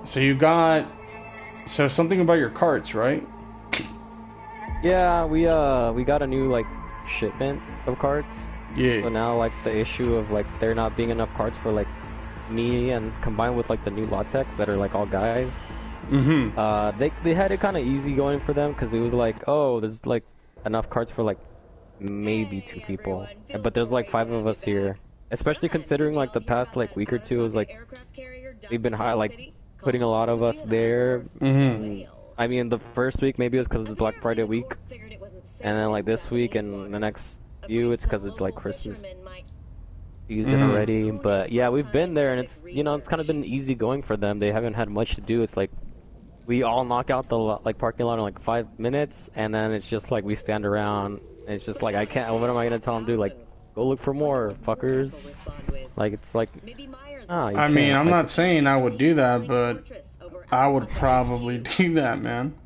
So you got something about your carts, right? Yeah, we got a new like shipment of carts. Yeah. So now like the issue of like there not being enough carts for like me and combined with like the new latex that are like all guys. They had it kind of easy going for them because it was like, oh, there's like enough carts for like maybe 2 people, but there's like 5 of us here. Especially considering like the past like week or two, it was like we've been high, like putting a lot of us there. I mean, the first week maybe it was because it's Black Friday week, and then like this week and the next few it's because it's like Christmas season already. But yeah, we've been there and it's, you know, it's kind of been easy going for them. They haven't had much to do. It's like we all knock out the like parking lot in like 5 minutes, and then it's just like we stand around. And it's just like I can't. What am I gonna tell them to do? Like, go look for more fuckers. Like it's like. I mean, I'm not saying I would do that, but I would probably do that, man.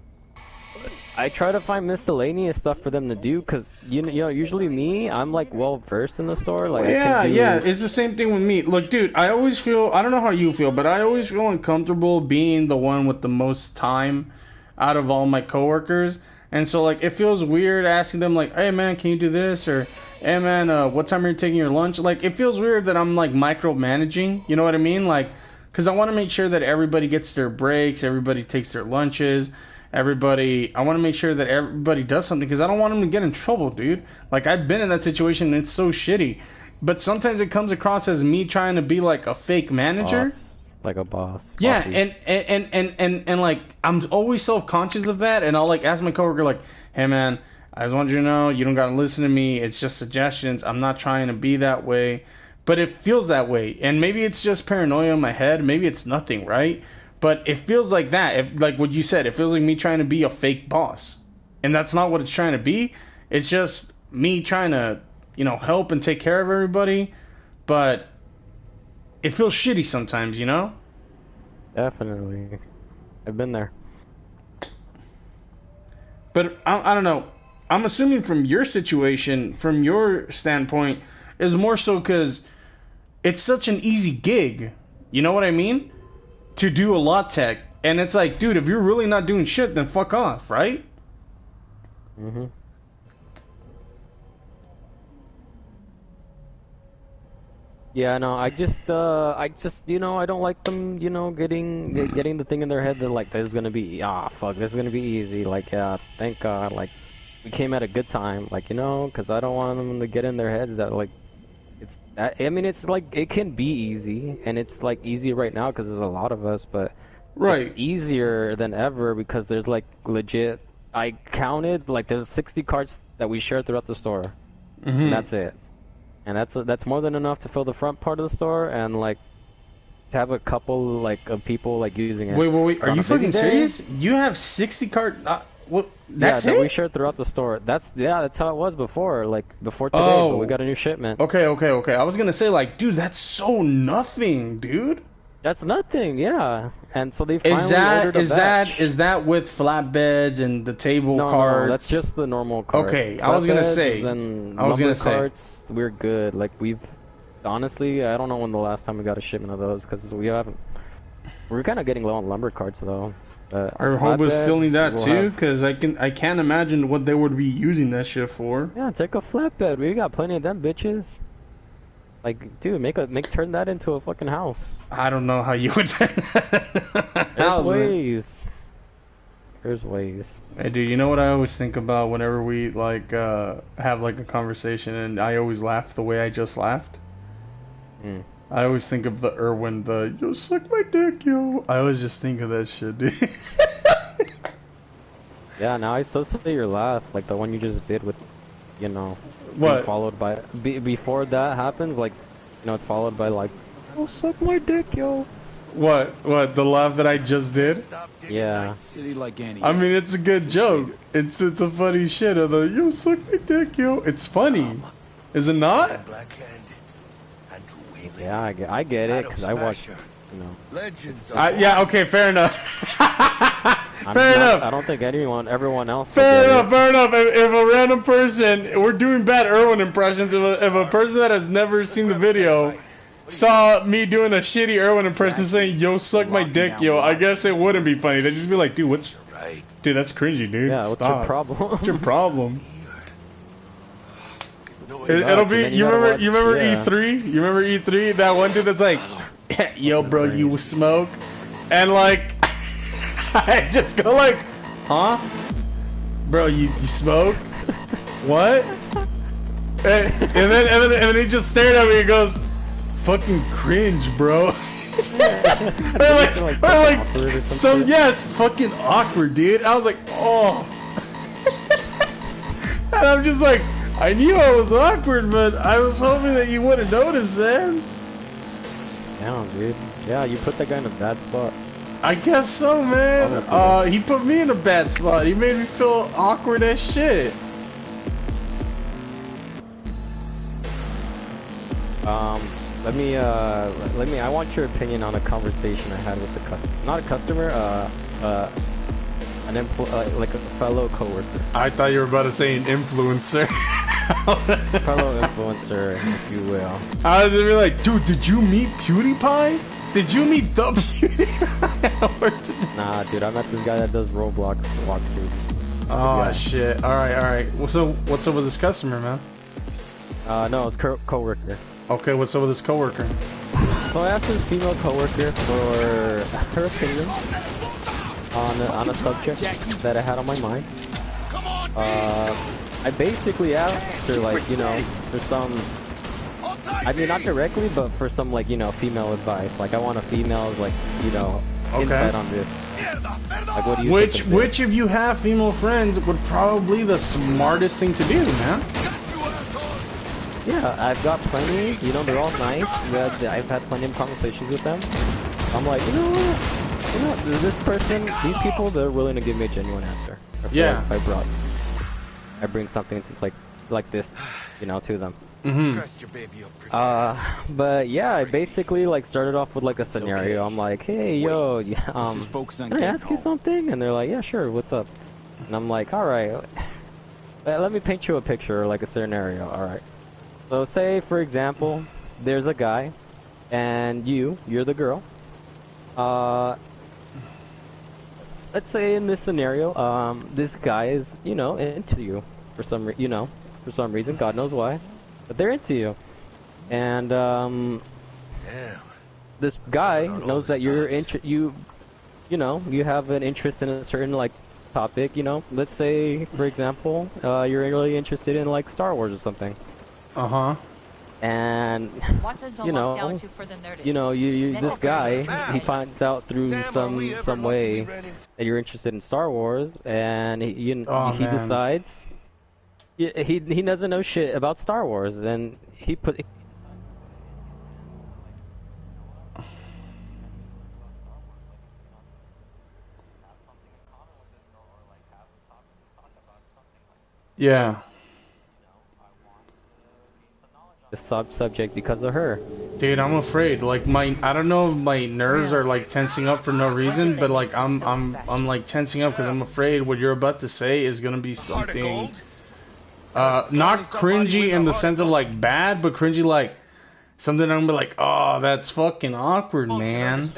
I try to find miscellaneous stuff for them to do, cause you know, usually me, I'm like well versed in the store. Like, yeah, it's the same thing with me. Look, dude, I always feel, I don't know how you feel, but I always feel uncomfortable being the one with the most time out of all my coworkers. And so, like, it feels weird asking them, like, hey, man, can you do this? Or, hey, man, what time are you taking your lunch? Like, it feels weird that I'm, like, micromanaging. You know what I mean? Like, because I want to make sure that everybody gets their breaks, everybody takes their lunches, I want to make sure that everybody does something, because I don't want them to get in trouble, dude. Like, I've been in that situation, and it's so shitty. But sometimes it comes across as me trying to be, like, a fake manager. Like a boss. Yeah, and like I'm always self-conscious of that, and I'll like ask my coworker like, "Hey man, I just want you to know you don't gotta listen to me. It's just suggestions. I'm not trying to be that way, but it feels that way. And maybe it's just paranoia in my head. Maybe it's nothing, right? But it feels like that. If like what you said, it feels like me trying to be a fake boss, and that's not what it's trying to be. It's just me trying to, you know, help and take care of everybody, but it feels shitty sometimes, you know? Definitely. I've been there. But I don't know. I'm assuming from your situation, from your standpoint, is more so because it's such an easy gig. You know what I mean? To do a lot tech. And it's like, dude, if you're really not doing shit, then fuck off, right? Yeah, no, I just, you know, I don't like them, you know, getting the thing in their head that like this is gonna be, fuck, this is gonna be easy. Like, yeah, thank God, like, we came at a good time, like, you know, because I don't want them to get in their heads that like, I mean, it's like it can be easy, and it's like easy right now because there's a lot of us, but right, it's easier than ever because there's like legit. I counted like there's 60 carts that we share throughout the store, and that's it. And that's more than enough to fill the front part of the store and like to have a couple like of people like using it. Wait! Are you fucking serious? You have 60 cart? What? That's it? That we shared throughout the store. That's how it was before. Like before today, but we got a new shipment. Okay. I was gonna say like, dude, that's so nothing, dude. That's nothing, yeah. And so they finally ordered a batch. Is that with flatbeds and the table carts? No, that's just the normal carts. Okay, I was gonna say. Carts, we're good. Like honestly, I don't know when the last time we got a shipment of those because we're kind of getting low on lumber carts though. Our hobos still need that too, because I can't imagine what they would be using that shit for. Yeah, take a flatbed. We got plenty of them bitches. Like, dude, turn that into a fucking house. I don't know how you would turn that. There's ways. Hey, dude, you know what I always think about whenever we like have like a conversation, and I always laugh the way I just laughed. I always think of the Irwin, yo, suck my dick, yo. I always just think of that shit, dude. Yeah, now I associate your laugh, like the one you just did with, you know, what? Followed by, before that happens, like, you know, it's followed by like, oh, suck my dick, yo. What? The laugh that I just did? Yeah. I mean, it's a good joke. It's a funny shit of the, yo, suck my dick, yo. It's funny. Is it not? Yeah, I get it, because I watch, you know. Yeah, okay, fair enough. Fair enough. I don't think everyone else. Fair enough. If a random person, we're doing bad Irwin impressions, if a person that has never seen the video saw me doing a shitty Irwin impression saying, yo, suck my dick, yo, I guess it wouldn't be funny. They'd just be like, dude, what's... Dude, that's cringy, dude. Yeah, what's your problem? What's your problem? It'll be... You remember E3? You remember E3? That one dude that's like, yo, bro, you smoke? And like... I just go like, huh? Bro, you smoke? What? And then he just stared at me and goes, fucking cringe, bro. or like some yes, fucking awkward, dude. I was like, oh. And I'm just like, I knew I was awkward, but I was hoping that you wouldn't notice, man. Damn, dude. Yeah, you put that guy in a bad spot. I guess so, man. He put me in a bad spot. He made me feel awkward as shit. I want your opinion on a conversation I had with a customer. Not a customer, like a fellow coworker. I thought you were about to say an influencer. Fellow influencer, if you will. I was gonna be like, dude, did you meet PewDiePie? Did you meet the PewDiePie? Nah, dude, I met this guy that does Roblox walkthroughs. Oh, yeah. Shit. Alright. So, what's up with this customer, man? No, it's coworker. Okay, what's up with this coworker? So I asked this female coworker for her opinion on a subject that I had on my mind. I basically asked her, like, you know, for some, I mean, not directly, but for some, like, you know, female advice. Like, I want a female's, like, you know, insight on this. Like, what do you think of this? Which of you have female friends would probably the smartest thing to do, man? Yeah, I've got plenty, you know, they're all nice. I've had plenty of conversations with them. I'm like, you know what, this person, these people, they're willing to give me a genuine answer. Yeah. If I bring something to, like this, you know, to them. Mm-hmm. But yeah, I basically, like, started off with, like, a scenario. I'm like, hey, yo, can I ask you something? And they're like, yeah, sure, what's up? And I'm like, alright, let me paint you a picture, like a scenario, alright. So say, for example, there's a guy, and you're the girl. Let's say in this scenario, this guy is, you know, into you for some reason, God knows why, but they're into you. And this guy knows that you're you have an interest in a certain, like, topic. You know, let's say, for example, you're really interested in, like, Star Wars or something. And you know, this guy, he finds out through some way that you're interested in Star Wars, and he decides he doesn't know shit about Star Wars, and he put. Yeah. The subject because of her. Dude, I'm afraid. Like, I don't know if my nerves are, like, tensing up for no reason, but, like, I'm like tensing up because I'm afraid what you're about to say is gonna be something not cringy in the sense of, like, bad, but cringy like something I'm gonna be like, oh, that's fucking awkward, man.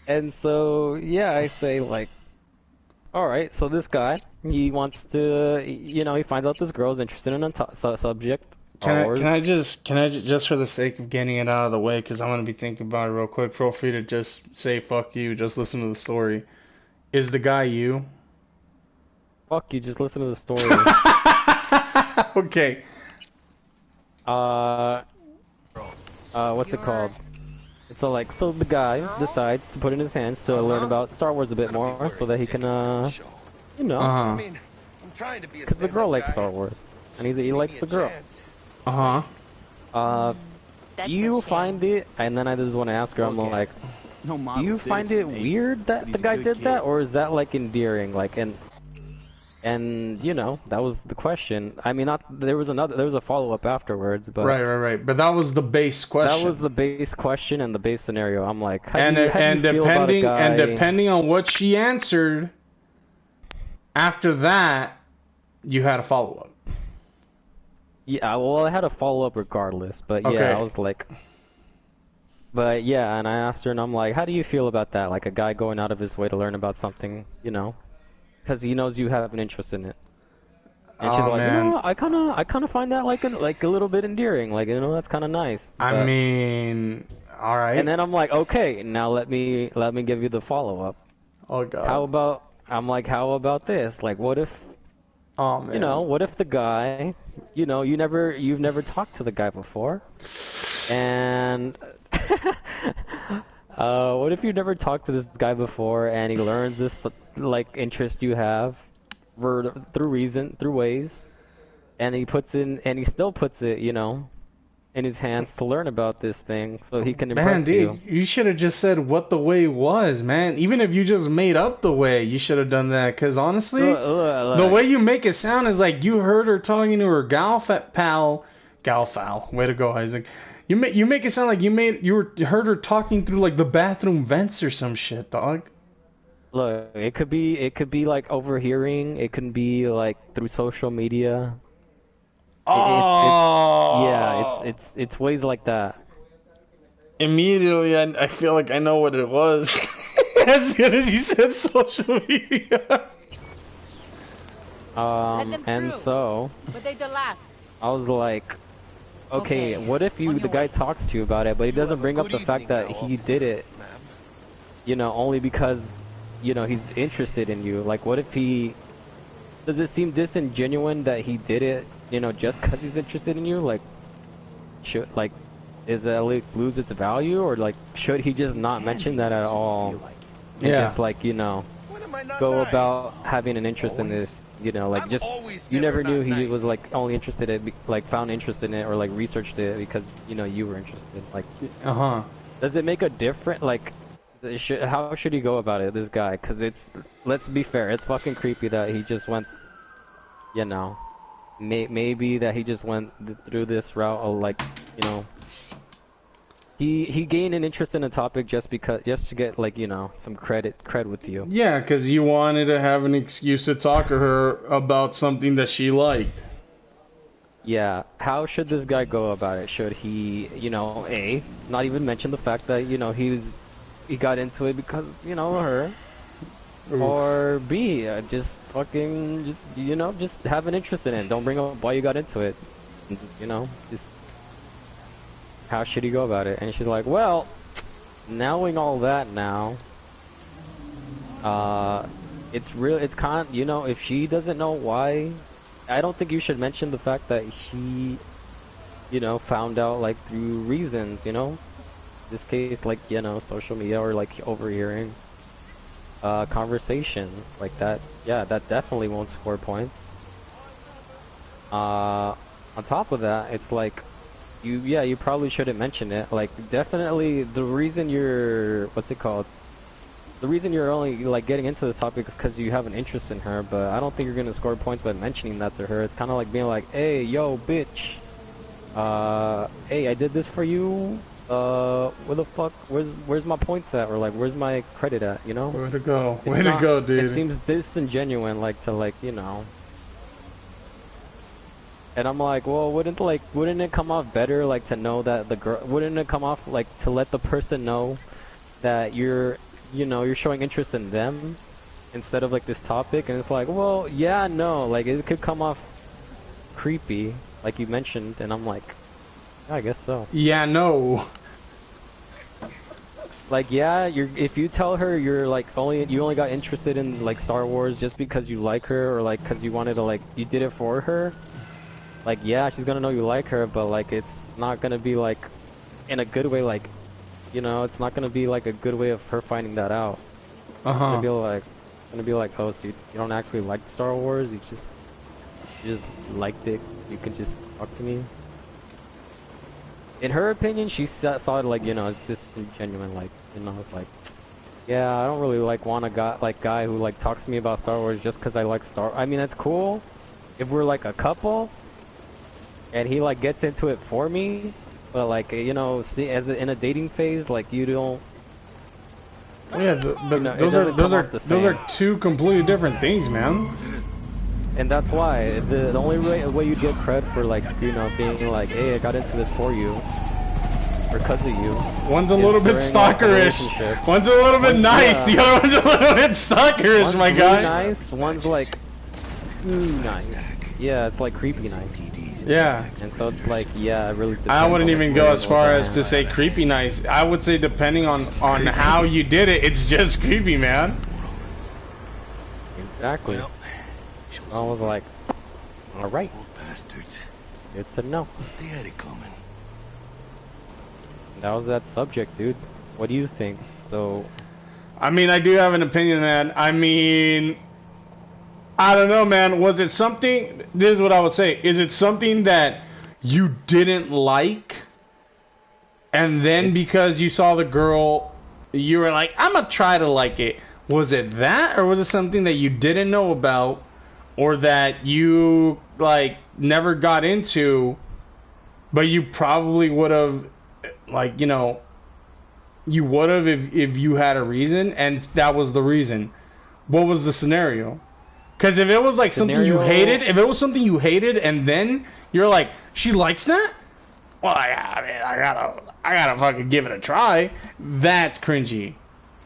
And so yeah, I say, like, alright, so this guy, he wants to, you know, he finds out this girl's interested in a subject. Can I just for the sake of getting it out of the way, because I'm going to be thinking about it real quick, feel free to just say fuck you, just listen to the story. Is the guy you? Fuck you, just listen to the story. Okay. What's it called? So, like, so the guy decides to put in his hands to learn about Star Wars a bit more, so that he can, you know, because the girl likes Star Wars, and he likes the girl. Do you find it, and then I just want to ask her, I'm like, do you find it weird that the guy did that, or is that, like, endearing, like, and you know, that was the question. I mean, there was a follow-up afterwards, but right. But that was the base question. That was the base question and the base scenario. I'm like, depending on what she answered, after that, you had a follow-up. Yeah, well, I had a follow-up regardless, but yeah, Okay. I was like, but yeah, and I asked her, and I'm like, how do you feel about that? Like a guy going out of his way to learn about something, you know, because he knows you have an interest in it. And she's Oh like, man. I kind of find that like a little bit endearing, like that's kind of nice. I But mean, all and right. then I'm like, okay, now let me give you the follow-up. Oh How God. about I'm like, how about this? Like, what if Oh man. what if the guy, you've never talked to the guy before, and what if you've never talked to this guy before, and he learns this like interest you have through ways, and he still puts it, in his hands to learn about this thing so he can Man, impress you. dude, you should have just said what the way was, man. Even if you just made up the way, you should have done that. Cause honestly, the way you make it sound is like you heard her talking to her gal foul. Way to go, Isaac. You make it sound like heard her talking through like the bathroom vents or some shit, dog. Look, it could be like overhearing. It can be like through social media. Yeah, Oh. it's ways like that. Immediately, I feel like I know what it was. As soon as you said social media. Let them And through. so But they the last. I was like, okay, Okay, what if on the your guy way. talks to you about it, but he You have doesn't a bring up good the fact evening that now, he did officer, it, ma'am. only because, he's interested in you. Like, what if does it seem disingenuous that he did it, just because he's interested in you? Like, is that like lose its value, or like, should he just not mention that at all? And Yeah. just like, When am I not go nice? about having an interest in Always? this, like I'm just, always you never never knew not he nice. was like only interested in, like found interest in it, or like researched it because, you were interested. Like, Uh huh. does it make a difference? Like, how should he go about it, this guy? Because let's be fair, it's fucking creepy that he just went, maybe that he just went through this route of like, he gained an interest in a topic just to get like, some cred with you. Yeah, because you wanted to have an excuse to talk to her about something that she liked. Yeah, how should this guy go about it? Should he, A, not even mention the fact that, he got into it because, her, or B, just fucking, just have an interest in it. Don't bring up why you got into it. Just, how should he go about it? And she's like, well, knowing all that now, it's kind of, if she doesn't know why, I don't think you should mention the fact that he, found out like through reasons, this case, like, social media or like overhearing conversations like that. Yeah, that definitely won't score points. On top of that, it's like, you probably shouldn't mention it. Like, definitely the reason you're, what's it called? The reason you're only like getting into this topic is because you have an interest in her, but I don't think you're gonna score points by mentioning that to her. It's kind of like being like, hey, yo, bitch, hey, I did this for you. Where the fuck? Where's my points at? Or like, where's my credit at? Way to go. It's Way to not- go, dude. It seems disingenuous, like to like, And I'm like, well, wouldn't it come off better, like, to know that the girl, wouldn't it come off, like, to let the person know that you're showing interest in them instead of, like, this topic? And it's like, well, yeah, no, like, it could come off creepy, like you mentioned, and I'm like, yeah, I guess so. Yeah, no. Like, yeah, if you tell her you're, like, you only got interested in, like, Star Wars just because you like her, or, like, because you wanted to, like, you did it for her, like, yeah, she's gonna know you like her, but, like, it's not gonna be, like, in a good way, like, it's not gonna be, like, a good way of her finding that out. It's gonna be like, oh, so you don't actually like Star Wars, you just liked it, you can just talk to me. In her opinion, she saw it like, it's just genuine, like, it's like, yeah, I don't really, like, want a guy who, like, talks to me about Star Wars just because I like I mean, that's cool if we're, like, a couple, and he, like, gets into it for me, but, like, see, in a dating phase, like, you don't... Yeah, but those are two completely different things, man. And that's why the only way you get cred for like, you know, being like, hey, I got into this for you, or because of you. One's a little bit stalkerish. One's a little bit nice. Yeah. The other one's a little bit stalkerish, one's my guy. One's really nice. One's like, nice. Yeah, it's like creepy nice. Yeah. And so it's like, yeah, it really depends. I wouldn't even go as far as to say creepy nice. I would say depending on how you did it, it's just creepy, man. Exactly. I was like, all right. It's a no. They had it coming. That was that subject, dude. What do you think? So, I mean, I do have an opinion, man. I mean, I don't know, man. Was it something? This is what I would say. Is it something that you didn't like, and then because you saw the girl, you were like, I'm gonna try to like it? Was it that, or was it something that you didn't know about, or that you like never got into, but you probably would have, like, you know, you would have if you had a reason, and that was the reason? What was the scenario? Because if it was like something you hated, if it was something you hated, and then you're like, she likes that, well, I mean, I gotta fucking give it a try. That's cringy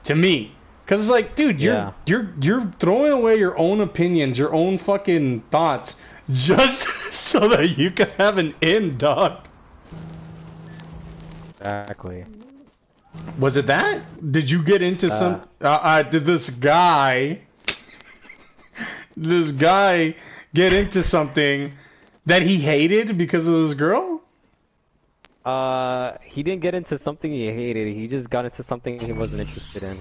to me. Cause it's like, dude, you're throwing away your own opinions, your own fucking thoughts, just so that you can have an in, dog. Exactly. Was it that? Did you get into some? Did this guy get into something that he hated because of this girl? He didn't get into something he hated. He just got into something he wasn't interested in.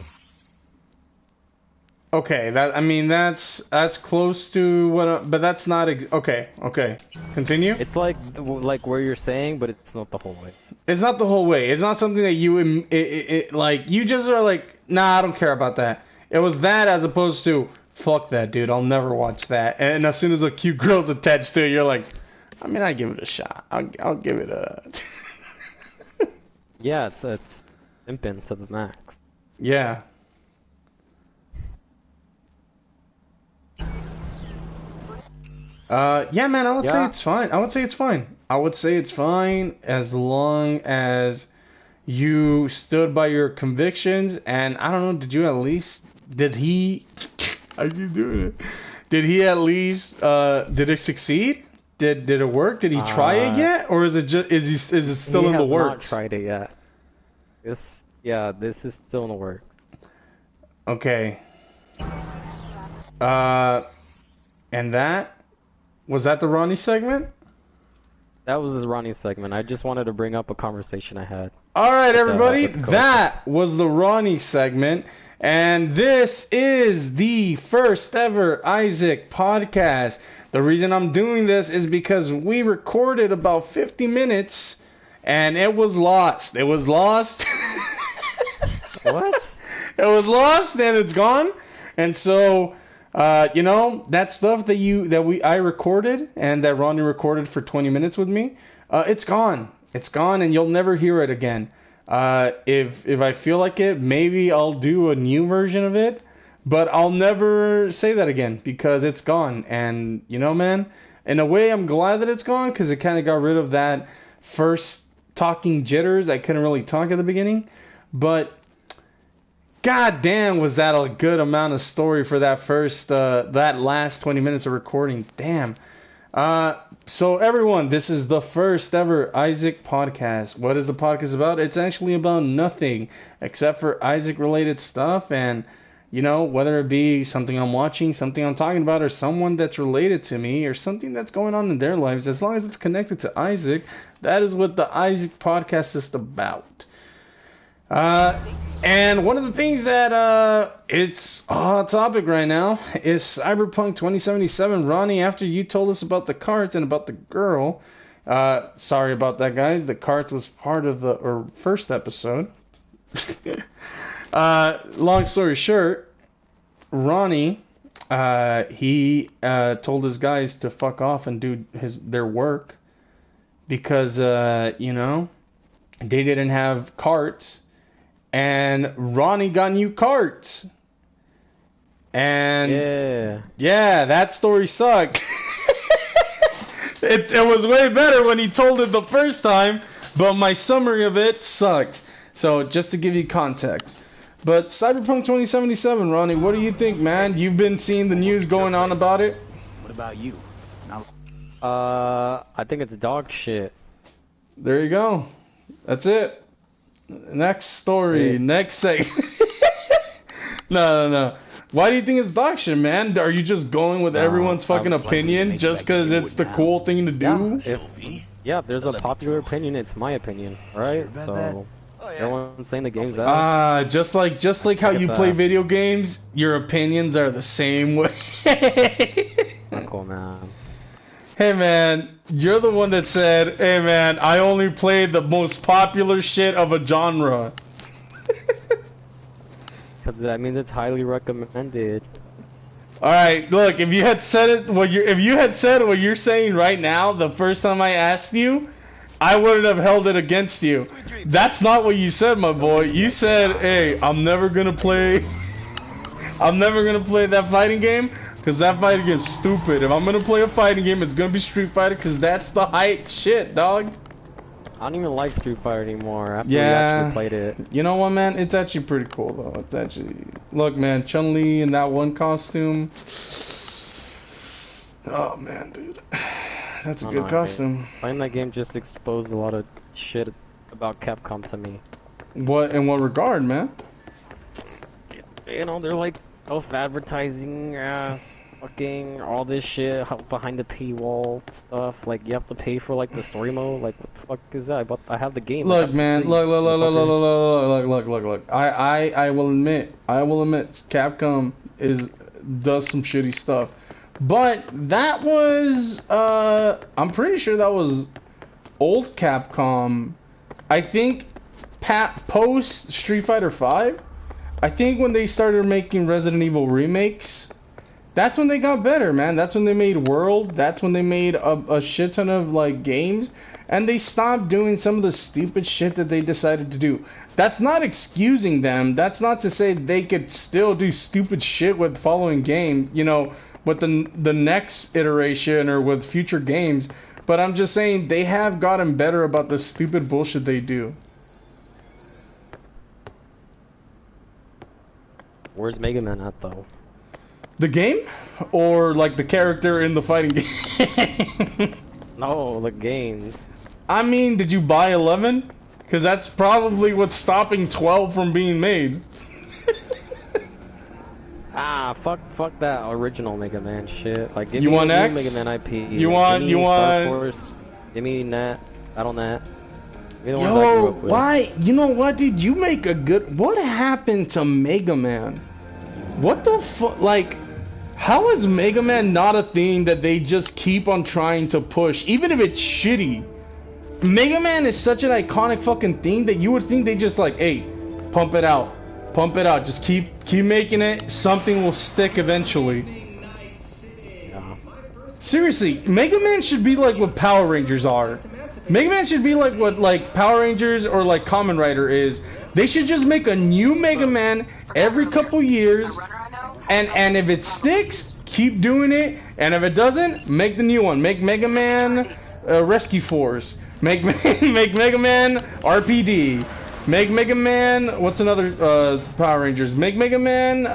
Okay, that's close to what, but that's not okay. Continue. It's like where you're saying, but it's not the whole way. It's not the whole way. It's not something that you like. You just are like, nah, I don't care about that. It was that as opposed to, fuck that, dude. I'll never watch that. And as soon as a cute girl's attached to it, you're like, I mean, I give it a shot. I'll give it a. Yeah, it's simping to the max. Yeah. Yeah, man, I would say it's fine. I would say it's fine as long as you stood by your convictions. And I don't know, did he I keep doing it. Did he at least did it succeed? Did it work? Did he try it yet, or is it still in the works? He has not tried it yet. This is still in the works. Okay. And was that the Ronnie segment? That was his Ronnie segment. I just wanted to bring up a conversation I had. All right, everybody. That was the Ronnie segment. And this is the first ever Isaac podcast. The reason I'm doing this is because we recorded about 50 minutes and it was lost. It was lost. What? It was lost and it's gone. And so... you know, that stuff I recorded and that Ronnie recorded for 20 minutes with me, it's gone. It's gone and you'll never hear it again. If I feel like it, maybe I'll do a new version of it, but I'll never say that again because it's gone. And, you know, man, in a way I'm glad that it's gone because it kind of got rid of that first talking jitters. I couldn't really talk at the beginning, but... God damn, was that a good amount of story for that that last 20 minutes of recording. Damn. So everyone, this is the first ever Isaac podcast. What is the podcast about? It's actually about nothing except for Isaac related stuff, and, you know, whether it be something I'm watching, something I'm talking about, or someone that's related to me, or something that's going on in their lives, as long as it's connected to Isaac, that is what the Isaac podcast is about. And one of the things that it's a hot topic right now is Cyberpunk 2077. Ronnie, after you told us about the carts and about the girl, sorry about that, guys. The carts was part of the first episode. Long story short, Ronnie, he told his guys to fuck off and do their work because you know, they didn't have carts. And Ronnie got new carts. And yeah, that story sucked. It was way better when he told it the first time, but my summary of it sucked. So just to give you context. But Cyberpunk 2077, Ronnie, what do you think, man? You've been seeing the news going on about it? What about you? I think it's dog shit. There you go. That's it. Next story. Hey. Next segment. No. Why do you think it's dog shit, man? Are you just going with everyone's fucking opinion just because it's the cool thing to do? Yeah, if there's a popular opinion, it's my opinion, right? So everyone's saying the game's out. Just like how you play video games, your opinions are the same way. Cool, man. Hey man, you're the one that said, hey man, I only played the most popular shit of a genre. Because that means it's highly recommended. Alright, look, if you had said what you're saying right now, the first time I asked you, I wouldn't have held it against you. That's not what you said, my boy. You said, hey, I'm never gonna play that fighting game, because that fighting game's stupid. If I'm gonna play a fighting game, it's gonna be Street Fighter, because that's the hype shit, dog. I don't even like Street Fighter anymore after we actually played it. You know what, man? It's actually pretty cool, though. It's actually... Look, man, Chun-Li in that one costume... Oh, man, dude. That's a good costume. Playing that game just exposed a lot of shit about Capcom to me. What, in what regard, man? You know, they're like self-advertising ass. Fucking all this shit behind the paywall stuff. Like you have to pay for like the story mode. Like what the fuck is that? But I have the game. Look, man. Look. I will admit, Capcom does some shitty stuff. But that was, I'm pretty sure that was old Capcom. I think post Street Fighter V. I think when they started making Resident Evil remakes. That's when they got better, man. That's when they made World. That's when they made a shit ton of, like, games. And they stopped doing some of the stupid shit that they decided to do. That's not excusing them. That's not to say they could still do stupid shit with following game, you know, with the next iteration or with future games. But I'm just saying they have gotten better about the stupid bullshit they do. Where's Mega Man at, though? The game? Or, like, the character in the fighting game? No, the games. I mean, did you buy 11? Because that's probably what's stopping 12 from being made. Fuck that original Mega Man shit. Like, give you me want a X? new Mega Man IP. You want Star Force. Give me Nat. Battle Nat. Yo, why? You know what, dude? You make a good... What happened to Mega Man? What the fuck? Like... How is Mega Man not a thing that they just keep on trying to push, even if it's shitty? Mega Man is such an iconic fucking thing that you would think they just like, hey, pump it out, just keep making it. Something will stick eventually. Yeah. Seriously, Mega Man should be like what Power Rangers are. Mega Man should be like what like Power Rangers or like Kamen Rider is. They should just make a new Mega Man every couple years. And if it sticks, keep doing it. And if it doesn't, make the new one. Make Mega Man Rescue Force. Make Mega Man RPD. Make Mega Man... What's another Power Rangers? Make Mega Man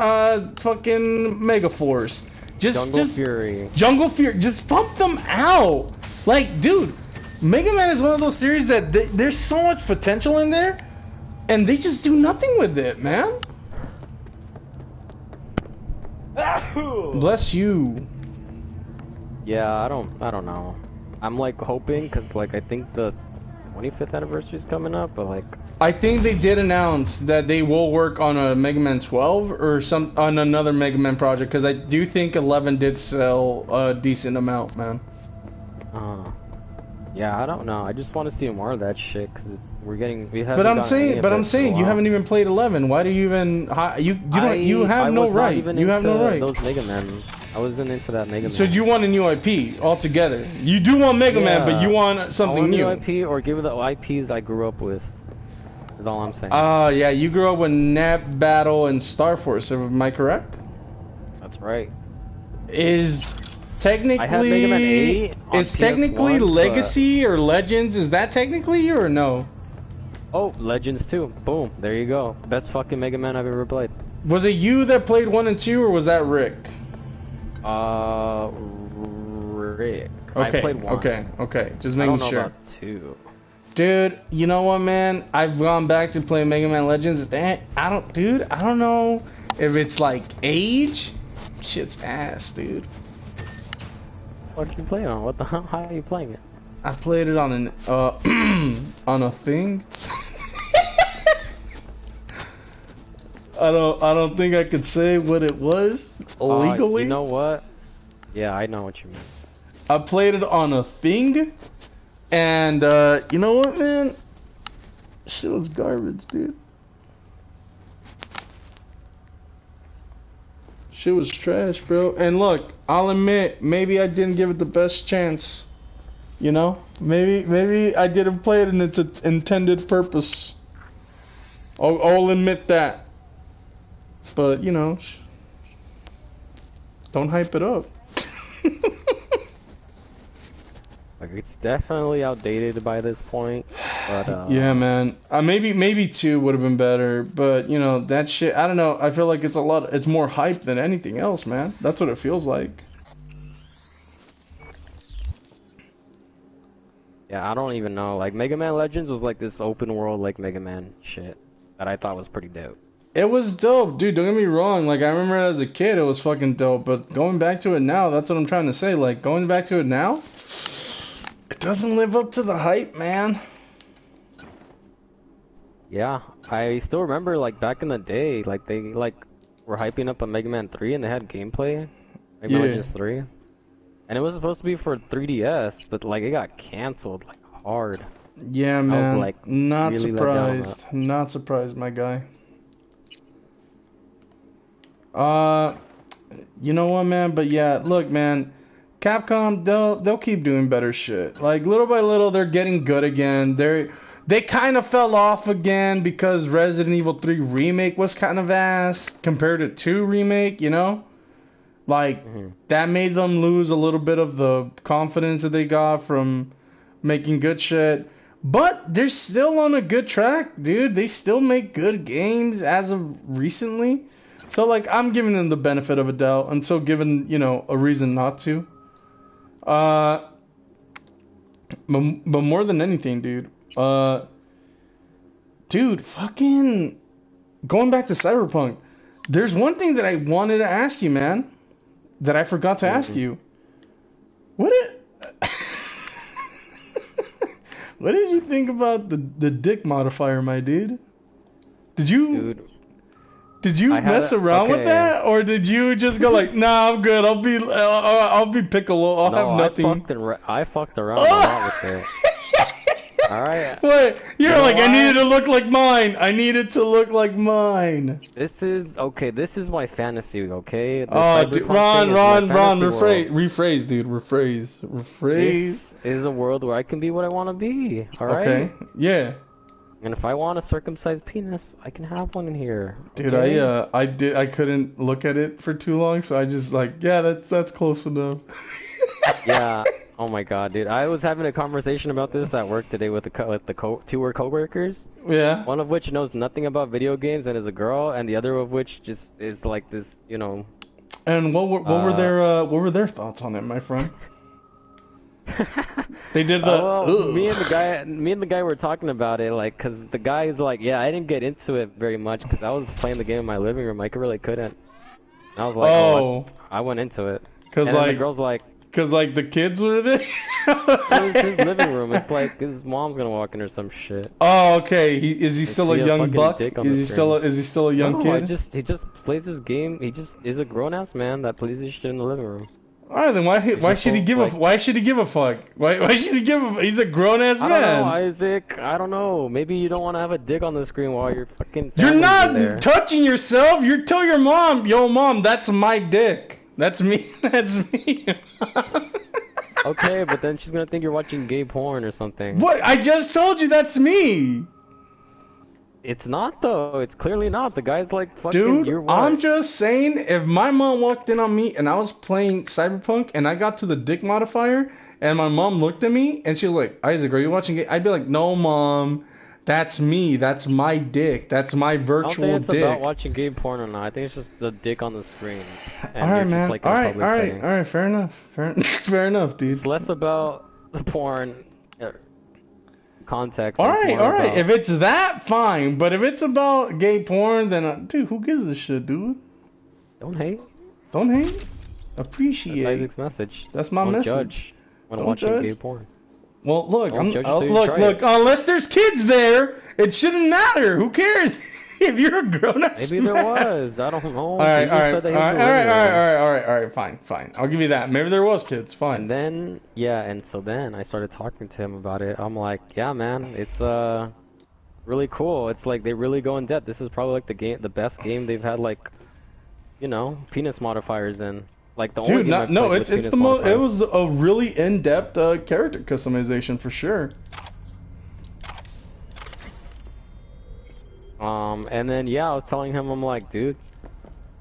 fucking Mega Force. Jungle Fury. Jungle Fury. Just pump them out. Like, dude, Mega Man is one of those series that there's so much potential in there. And they just do nothing with it, man. Bless you. Yeah, I don't know. I'm like hoping, cause like I think the 25th anniversary is coming up, but like I think they did announce that they will work on a Mega Man 12 or on another Mega Man project, because I do think 11 did sell a decent amount, man. Yeah, I don't know. I just want to see more of that shit, cause But I'm saying you haven't even played 11. Why do you even you have no right. You have no right. Those Mega Man. I wasn't into that Mega Man. So you want a new IP altogether. You do want Mega Man, but you want something new. A new IP, or give me the IPs I grew up with. Is all I'm saying. Yeah, you grew up with Nat Battle and Star Force. Am I correct? That's right. Is technically I have Mega Man 8 on is technically PS1, Legacy or Legends? Is that technically or no? Oh, Legends 2. Boom. There you go. Best fucking Mega Man I've ever played. Was it you that played 1 and 2, or was that Rick? Rick. Okay. I played 1. Okay. Just I making don't know sure. about 2. Dude, you know what, man? I've gone back to play Mega Man Legends. I don't know if it's like age. Shit's ass, dude. What did you play on? What the hell? How are you playing it? I played it on an on a thing. I don't think I could say what it was legally. You know what? Yeah, I know what you mean. I played it on a thing, and you know what, man? Shit was garbage, dude. Shit was trash, bro. And look, I'll admit, maybe I didn't give it the best chance. You know, maybe I didn't play it in its intended purpose. I'll admit that. But you know, don't hype it up. Like, it's definitely outdated by this point. But yeah, man. Maybe 2 would have been better, but you know that shit. I don't know. I feel like it's more hype than anything else, man. That's what it feels like. Yeah, I don't even know. Like, Mega Man Legends was like this open world, like, Mega Man shit that I thought was pretty dope. It was dope, dude. Don't get me wrong. Like, I remember as a kid, it was fucking dope. But going back to it now, that's what I'm trying to say. Like, going back to it now, it doesn't live up to the hype, man. Yeah, I still remember, like, back in the day, like, they, like, were hyping up a Mega Man 3 and they had gameplay. Mega Man Legends 3. And it was supposed to be for 3DS, but, like, it got canceled, like, hard. Yeah, man. I was, like, not really surprised. Not surprised, my guy. You know what, man? But yeah, look, man. Capcom, they'll keep doing better shit. Like, little by little, they're getting good again. They kind of fell off again because Resident Evil 3 Remake was kind of ass compared to 2 Remake, you know? Like, that made them lose a little bit of the confidence that they got from making good shit. But they're still on a good track, dude. They still make good games as of recently. So, like, I'm giving them the benefit of a doubt until given, you know, a reason not to. But more than anything, dude. Dude, fucking... Going back to Cyberpunk. There's one thing that I wanted to ask you, man. That I forgot to ask you. What did you think about the dick modifier, my dude? Did you mess around with that, or did you just go like, nah, I'm good. I'll be Piccolo. I'll have nothing. I fucked around a lot with it. All right. Wait, you're like, I needed to look like mine. I needed to look like mine. This is okay. This is my fantasy. Okay. Oh, dude, Ron, rephrase, dude, rephrase. This is a world where I can be what I want to be. All right. Okay. Yeah. And if I want a circumcised penis, I can have one in here. Dude, okay? I couldn't look at it for too long, so I just like, yeah, that's close enough. Yeah. Oh my god, dude. I was having a conversation about this at work today with two work coworkers. Yeah. One of which knows nothing about video games and is a girl, and the other of which just is like this, you know. And what were their thoughts on it, my friend? They did the. Me and the guy were talking about it, like, cause the guy's like, yeah, I didn't get into it very much, cause I was playing the game in my living room. I really couldn't. And I was like, I went into it. Cause and like the girl's like. Cause like the kids were there. It was his living room. It's like his mom's gonna walk in or some shit. Oh, okay. Is he still a young buck? Is he still a young kid? He just plays his game. He just is a grown ass man that plays his shit in the living room. Alright, then why should he give a fuck? Why should he give a? He's a grown ass man. I don't know, Isaac. I don't know. Maybe you don't want to have a dick on the screen while you're fucking. You're not touching yourself. You tell your mom, yo, mom, that's my dick. That's me. That's me. Okay, but then she's gonna think you're watching gay porn or something. What? I just told you that's me. It's not though. It's clearly not. The guy's like fucking. Dude, You're what? I'm just saying, if my mom walked in on me and I was playing Cyberpunk and I got to the dick modifier and my mom looked at me and she was like, Isaac, are you watching it? I'd be like, no, mom, that's me. That's my dick. That's my I don't virtual think it's dick. about watching gay porn or not. I think it's just the dick on the screen. And All right, you're man. just like in All a right, public all right, setting. all right. Fair enough. Fair enough, dude. It's less about the porn context. All and it's right, more all right. about- If it's that, fine. But if it's about gay porn, then dude, who gives a shit, dude? Don't hate. Don't hate. That's Appreciate. Isaac's message. That's my Don't message. judge when Don't watching judge. gay porn. Well, look, Don't judge till you look. try it. Unless there's kids there, it shouldn't matter. Who cares? If you're a grown up, Maybe there was. I don't know. All right, Jesus said that he was all right. Fine. I'll give you that. Maybe there was kids. Fine. And then, yeah, and so then I started talking to him about it. I'm like, yeah, man, it's really cool. It's like they really go in depth. This is probably like the best game they've had, like, you know, penis modifiers in. Like the only Dude, game I've played with it's penis the most. It modifiers. was a really in-depth character customization for sure. And then yeah, I was telling him, I'm like, dude,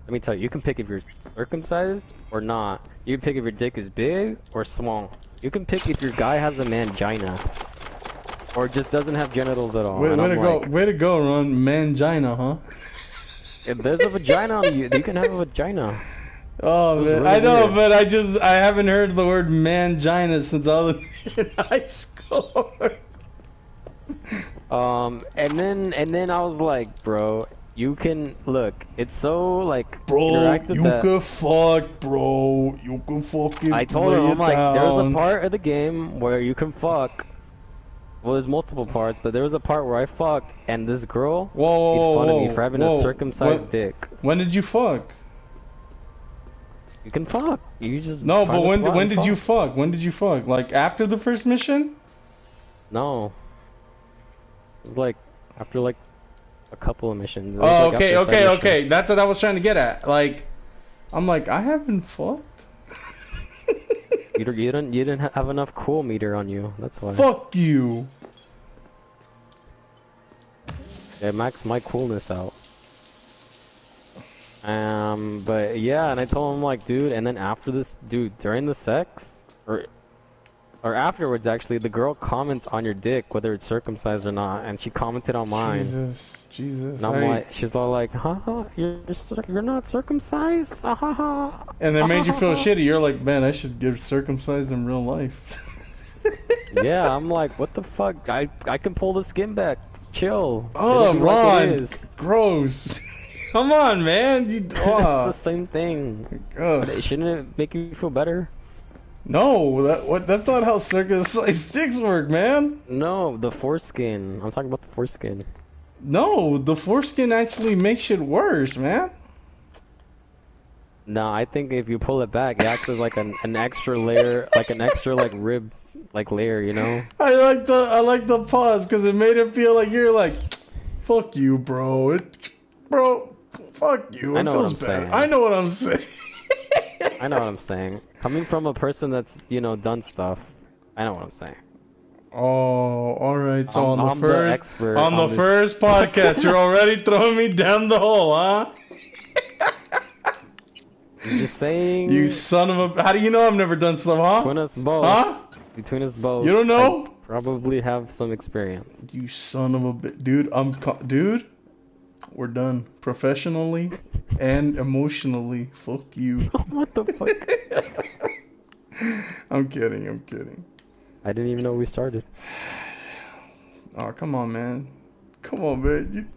let me tell you, you can pick if you're circumcised or not. You can pick if your dick is big or small. You can pick if your guy has a mangina or just doesn't have genitals at all. Way And I'm to go, like, way to go, Ron. Mangina, huh? if there's a vagina on you, you can have a vagina. Oh was man, really I know, weird. but I haven't heard the word mangina since I was in high school. And then I was like, bro, you can look. It's so like Bro, interactive you that can fuck, bro. You can fucking. I told him, lay I'm it like, there's a down. part of the game where you can fuck. Well, there's multiple parts, but there was a part where I fucked, and this girl Whoa, made fun of whoa, me for having whoa. a circumcised When- dick. When did you fuck? You can fuck. You just No, find but a when spot and did you fuck? When did you fuck? Like after the first mission? No. It was like after like a couple of missions. It was, Oh, like, okay, after the second okay. That's what I was trying to get at. Like, I'm like, I haven't fucked. mission. You didn't have enough cool meter on you. That's why. Fuck you. It maxed my coolness out. But yeah, and I told him like, dude, and then after this, dude, during the sex, or afterwards actually, the girl comments on your dick whether it's circumcised or not, and she commented on mine. Jesus. And I'm like, she's all like, haha, you're not circumcised, ha ha ha. And that made you feel shitty. You're like, man, I should get circumcised in real life. Yeah, I'm like, what the fuck? I can pull the skin back. Chill. Oh, It'll be like Ron, it is. gross. Come on, man. It's the same thing. Ugh. Shouldn't it make you feel better? No, that's not how circumcised dicks work, man. No, the foreskin. I'm talking about the foreskin. No, the foreskin actually makes it worse, man. No, I think if you pull it back, it acts as like an extra layer, like an extra like rib, like layer, you know? I like the pause because it made it feel like you're like, fuck you, bro. Bro, fuck you. I It know feels what I'm bad. saying. I know what I'm saying. I know what I'm saying. Coming from a person that's, you know, done stuff, I know what I'm saying. Oh, all right. So I'm the expert on the on this. first podcast, you're already throwing me down the hole, huh? I'm just saying. You son of a. How do you know I've never done stuff, huh? Between us both. Huh? Between us both. You don't know? I probably have some experience. You son of a dude. Dude. We're done professionally and emotionally. Fuck you. What the fuck? I'm kidding. I didn't even know we started. Oh, come on, man. Come on, man.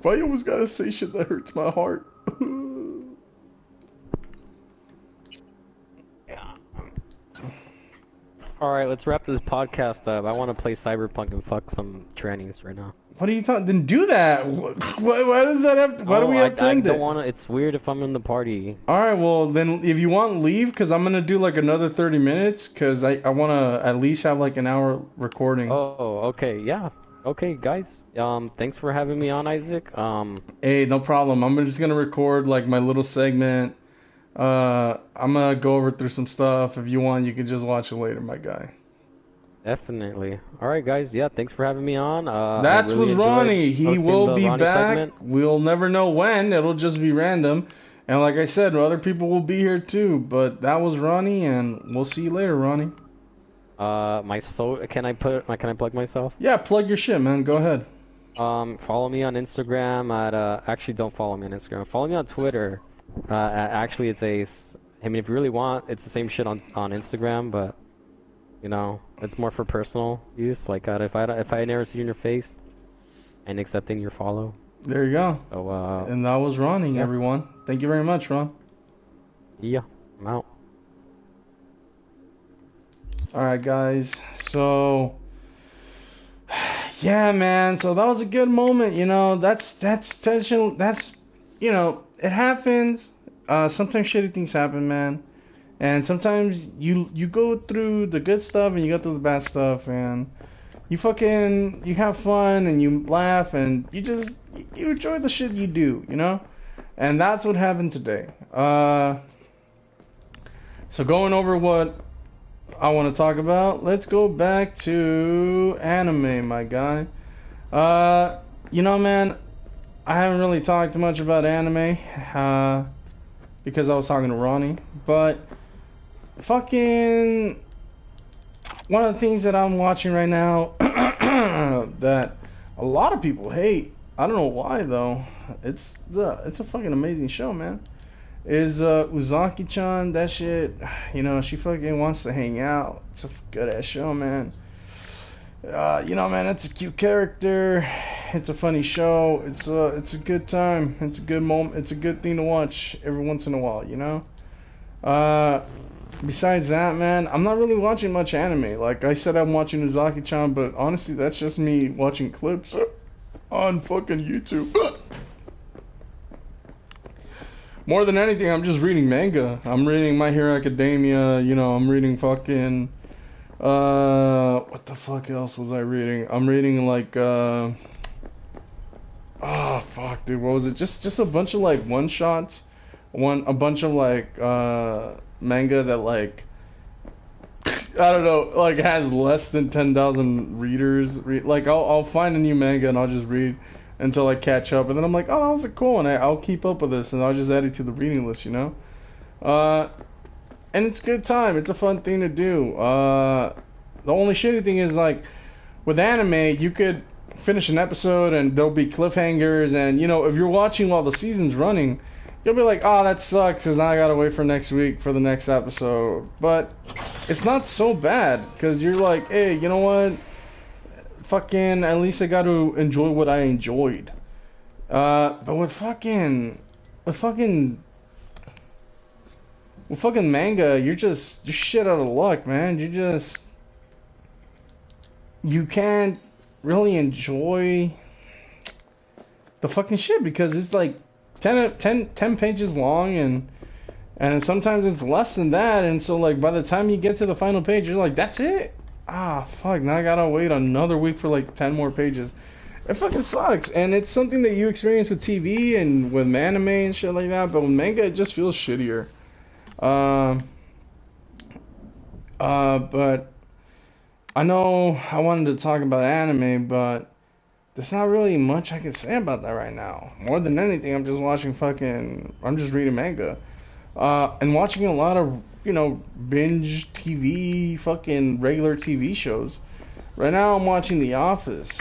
Why you always gotta say shit that hurts my heart? Yeah. Alright, let's wrap this podcast up. I want to play Cyberpunk and fuck some trannies right now. What are you talking? Then do that. Why does that have? Why do we have to I end don't it? want to. It's weird if I'm in the party. All right, well then, if you want, leave because I'm gonna do like another 30 minutes because I want to at least have like an hour recording. Oh, okay, yeah. Okay, guys. Thanks for having me on, Isaac. Hey, no problem. I'm just gonna record like my little segment. I'm gonna go over through some stuff. If you want, you can just watch it later, my guy. Definitely. All right, guys. Yeah, thanks for having me on. That I really was enjoyed Ronnie. He hosting will the be Ronnie back. segment. We'll never know when. It'll just be random. And like I said, other people will be here too. But that was Ronnie, and we'll see you later, Ronnie. Can I plug myself? Yeah, plug your shit, man. Go ahead. Follow me on Instagram actually don't follow me on Instagram. Follow me on Twitter. Actually, I mean, if you really want, it's the same shit on Instagram, but you know, it's more for personal use. Like, if I never see you in your face, and accepting your follow. There you go. So, and that was Ronnie, yeah. everyone. Thank you very much, Ron. Yeah, I'm out. Alright, guys. So, yeah, man. So that was a good moment, you know. That's tension. That's, you know, it happens. Sometimes shitty things happen, man. And sometimes you go through the good stuff and you go through the bad stuff, and you have fun and you laugh and you enjoy the shit you do, you know? And that's what happened today. So going over what I want to talk about, let's go back to anime, my guy. You know, man, I haven't really talked much about anime, because I was talking to Ronnie, but fucking one of the things that I'm watching right now that a lot of people hate, I don't know why though, it's a fucking amazing show, man, is Uzaki-chan. That shit, you know, she fucking wants to hang out. It's a good ass show, man. You know, man, it's a cute character. It's a funny show. It's a good time. It's a good moment. It's a good thing to watch every once in a while, you know. Besides that, man, I'm not really watching much anime. Like I said, I'm watching Uzaki-chan, but honestly, that's just me watching clips on fucking YouTube. More than anything, I'm just reading manga. I'm reading My Hero Academia. You know, I'm reading fucking. What the fuck else was I reading? I'm reading like oh fuck, dude, what was it? Just a bunch of like one shots, a bunch of like manga that like I don't know, like has less than 10,000 readers. Like I'll find a new manga and I'll just read until I catch up, and then I'm like, oh, that was cool, and I'll keep up with this, and I'll just add it to the reading list, you know. And it's a good time. It's a fun thing to do. The only shitty thing is, like, with anime, you could finish an episode and there'll be cliffhangers, and, you know, if you're watching while the season's running, you'll be like, oh, that sucks, because now I gotta wait for next week for the next episode. But it's not so bad, because you're like, hey, you know what? Fucking, at least I got to enjoy what I enjoyed. But with fucking manga, you're shit out of luck, man. You can't really enjoy the fucking shit because it's like 10 pages long, and sometimes it's less than that, and so like by the time you get to the final page, you're like, that's it? Ah, fuck, now I gotta wait another week for like 10 more pages. It fucking sucks, and it's something that you experience with TV and with anime and shit like that, but with manga, it just feels shittier. But I know I wanted to talk about anime, but there's not really much I can say about that right now. More than anything, I'm just reading manga. And watching a lot of, you know, binge TV, fucking regular TV shows. Right now I'm watching The Office.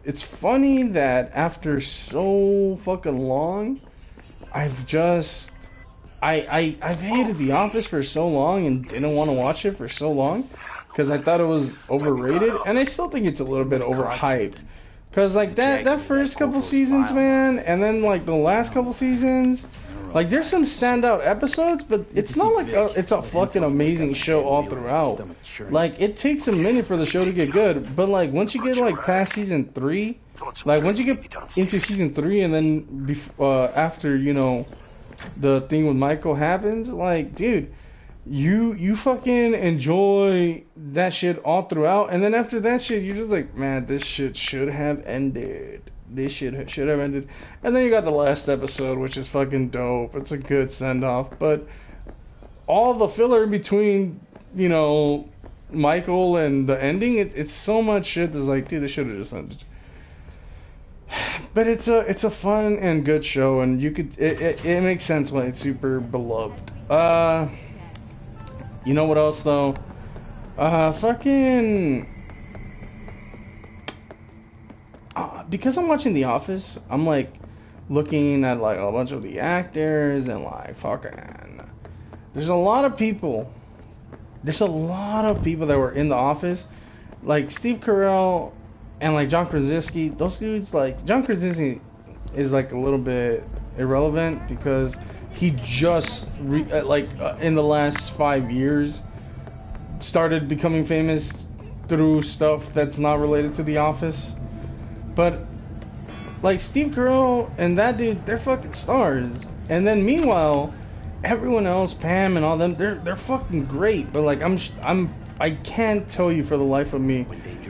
It's funny that after so fucking long, I've hated The Office for so long and didn't want to watch it for so long because I thought it was overrated, and I still think it's a little bit overhyped. Cause like that first couple seasons, man, and then like the last couple seasons, like there's some standout episodes, but it's not like it's a fucking amazing show all throughout. Like it takes a minute for the show to get good, but like once you get like past season 3, like once you get into season 3, and then after, you know, the thing with Michael happens, like, dude, you fucking enjoy that shit all throughout, and then after that shit, you're just like, man, this shit should have ended. This shit should have ended. And then you got the last episode, which is fucking dope. It's a good send-off, but all the filler in between, you know, Michael and the ending, it's so much shit that's like, dude, they should have just ended. But it's a fun and good show, and it makes sense why it's super beloved. You know what else though? Because I'm watching The Office, I'm like looking at like a bunch of the actors and like fucking. There's a lot of people. There's a lot of people that were in The Office, like Steve Carell and like John Krasinski. Those dudes, like John Krasinski, is like a little bit irrelevant because he just in the last 5 years started becoming famous through stuff that's not related to The Office. But like Steve Carell and that dude, they're fucking stars. And then meanwhile, everyone else, Pam and all them, they're fucking great. But like I can't tell you for the life of me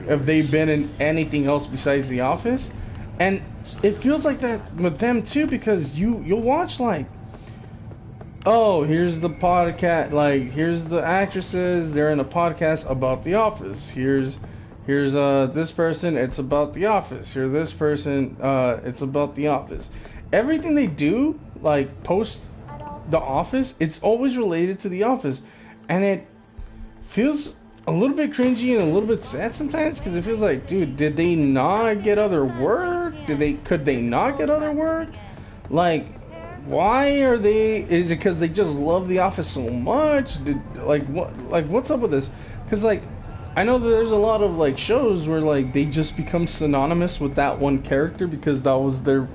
if they've been in anything else besides The Office. And it feels like that with them too, because you'll watch like, oh, here's the podcast, like here's the actresses, they're in a podcast about The Office. Here's this person, it's about The Office. Here's this person, it's about The Office. Everything they do, like post The Office, it's always related to The Office, and it feels a little bit cringy and a little bit sad sometimes, because it feels like, dude, did they not get other work? Could they not get other work? Like, why are they? Is it because they just love The Office so much? What's up with this? Because like, I know that there's a lot of like shows where like they just become synonymous with that one character because that was their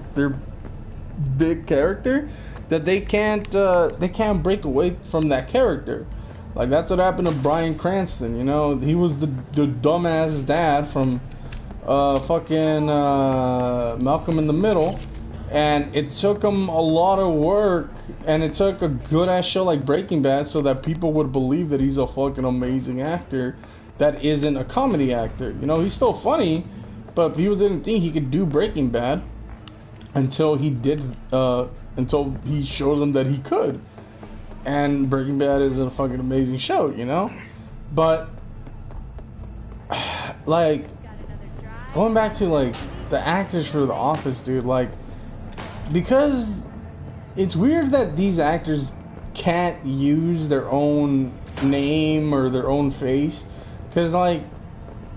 big character, that they can't break away from that character. Like that's what happened to Bryan Cranston. You know, he was the dumbass dad from Malcolm in the Middle, and it took him a lot of work, and it took a good ass show like Breaking Bad so that people would believe that he's a fucking amazing actor that isn't a comedy actor. You know, he's still funny, but people didn't think he could do Breaking Bad until he showed them that he could. And Breaking Bad is a fucking amazing show, you know? But like going back to like the actors for The Office, dude, like, because it's weird that these actors can't use their own name or their own face, because like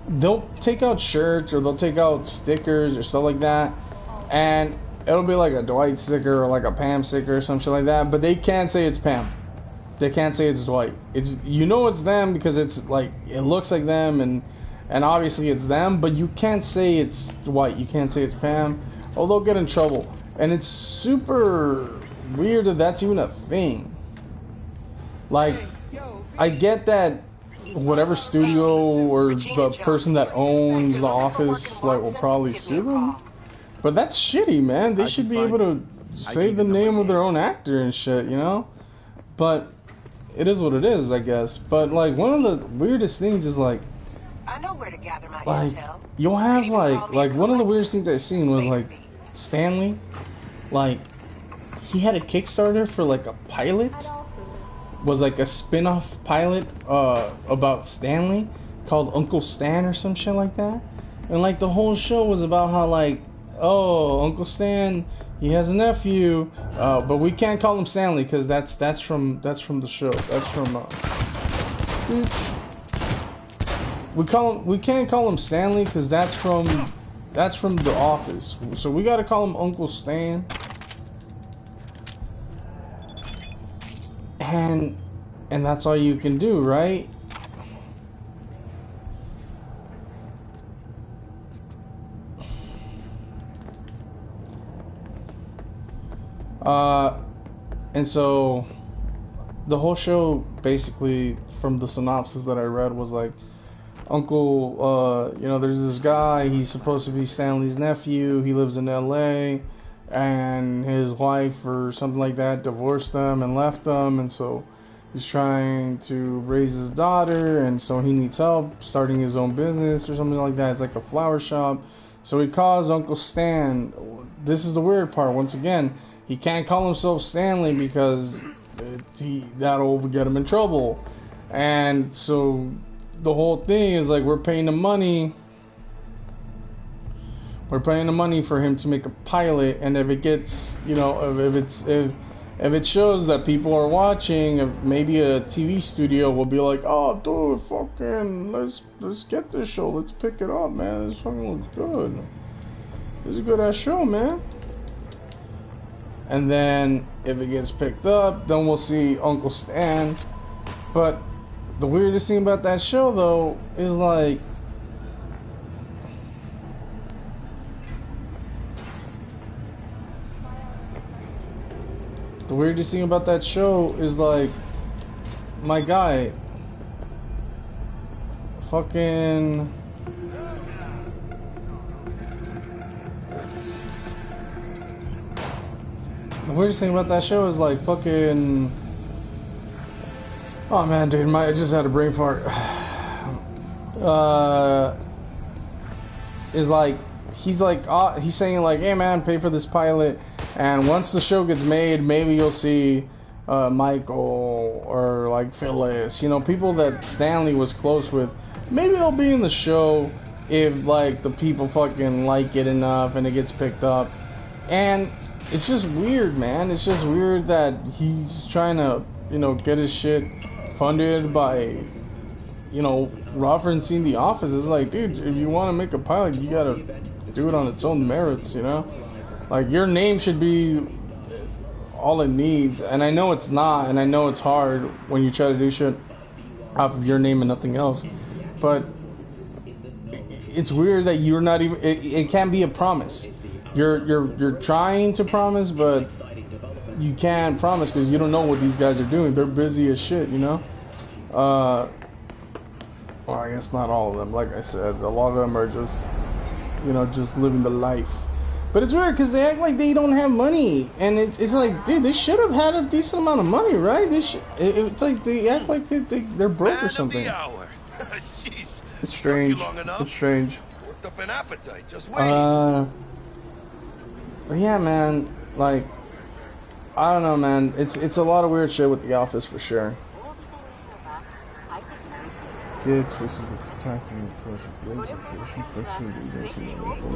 they'll take out shirts or they'll take out stickers or stuff like that, and it'll be like a Dwight sticker or like a Pam sticker or some shit like that, but they can't say it's Pam. They can't say it's Dwight. It's, you know, it's them because it's like it looks like them, and obviously it's them, but you can't say it's Dwight. You can't say it's Pam, or they'll get in trouble. And it's super weird that that's even a thing. Like, I get that whatever studio or the person that owns The Office like will probably sue them, but that's shitty, man. They should be able to say the name of their own actor and shit, you know? But it is what it is, I guess. But like one of the weirdest things is like, I know where to gather my like intel. you'll have like one of the weirdest things I've seen was like Stanley, like he had a Kickstarter for like a pilot, was like a spin-off pilot about Stanley called Uncle Stan or some shit like that. And like the whole show was about how like, oh, Uncle Stan, he has a nephew, but we can't call him Stanley because that's from the show. That's from we can't call him Stanley because that's from The Office. So we got to call him Uncle Stan. And that's all you can do, right? And so the whole show basically, from the synopsis that I read, was like, Uncle, you know, there's this guy, he's supposed to be Stanley's nephew, he lives in LA, and his wife or something like that divorced them and left them, and so he's trying to raise his daughter, and so he needs help starting his own business or something like that. It's like a flower shop. So he calls Uncle Stan. This is the weird part, once again. He can't call himself Stanley because that'll get him in trouble. And so the whole thing is like we're paying the money. We're paying the money for him to make a pilot, and if it gets, you know, if it shows that people are watching, if maybe a TV studio will be like, oh, dude, fucking, let's get this show, let's pick it up, man. This fucking looks good. This is a good ass show, man. And then if it gets picked up, then we'll see Uncle Stan. But the weirdest thing about that show, though, is like, the weirdest thing about that show is like, my guy, fucking, the weirdest thing about that show is like fucking, oh man, dude, I just had a brain fart. Is like, he's saying like, hey man, pay for this pilot. And once the show gets made, maybe you'll see Michael or like Phyllis, you know, people that Stanley was close with. Maybe they'll be in the show if like the people fucking like it enough and it gets picked up. And it's just weird, man. It's just weird that he's trying to, you know, get his shit funded by, you know, referencing The Office. It's like, dude, if you want to make a pilot, you gotta do it on its own merits, you know? Like, your name should be all it needs, and I know it's not, and I know it's hard when you try to do shit off of your name and nothing else, but it's weird that you're not even, it can't be a promise. You're trying to promise, but you can't promise because you don't know what these guys are doing. They're busy as shit, you know? Well, I guess not all of them, like I said. A lot of them are just, you know, just living the life. But it's weird because they act like they don't have money, and it's like, dude, they should have had a decent amount of money, right? It's like they act like they're broke or something. It's strange. It's strange. Worked up an appetite. Just wait. But yeah, man, like, I don't know, man. It's a lot of weird shit with The Office for sure. Get twisted with attacking pressure blades and patient friction these into the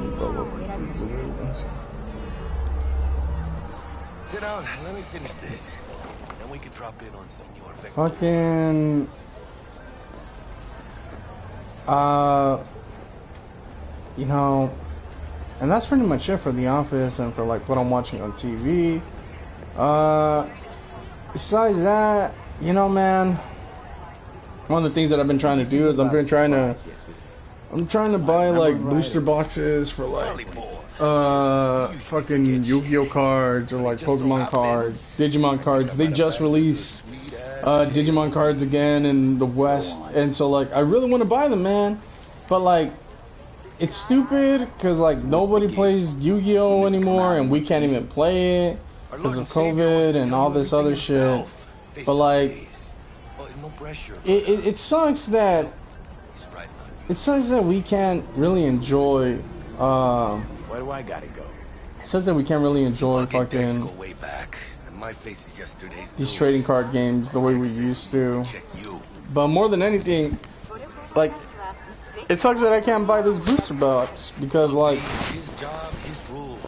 development these awareness. Sit down, let me finish this. Then we can drop in on Senor Victor. Fucking you know, and that's pretty much it for The Office and for like what I'm watching on TV. Besides that, you know, man, one of the things that I've been trying to do is I'm trying to buy like booster boxes for like fucking Yu-Gi-Oh cards or like Pokemon cards, Digimon cards. They just released Digimon cards again in the West, and so like I really want to buy them, man. But like, it's stupid because like nobody plays Yu-Gi-Oh anymore, and we can't even play it because of COVID and all this other shit. But like, it sucks that we can't really enjoy Where do I gotta go? it says that we can't really enjoy fucking these trading card games the way we used to. But more than anything, like, it sucks that I can't buy this booster box because like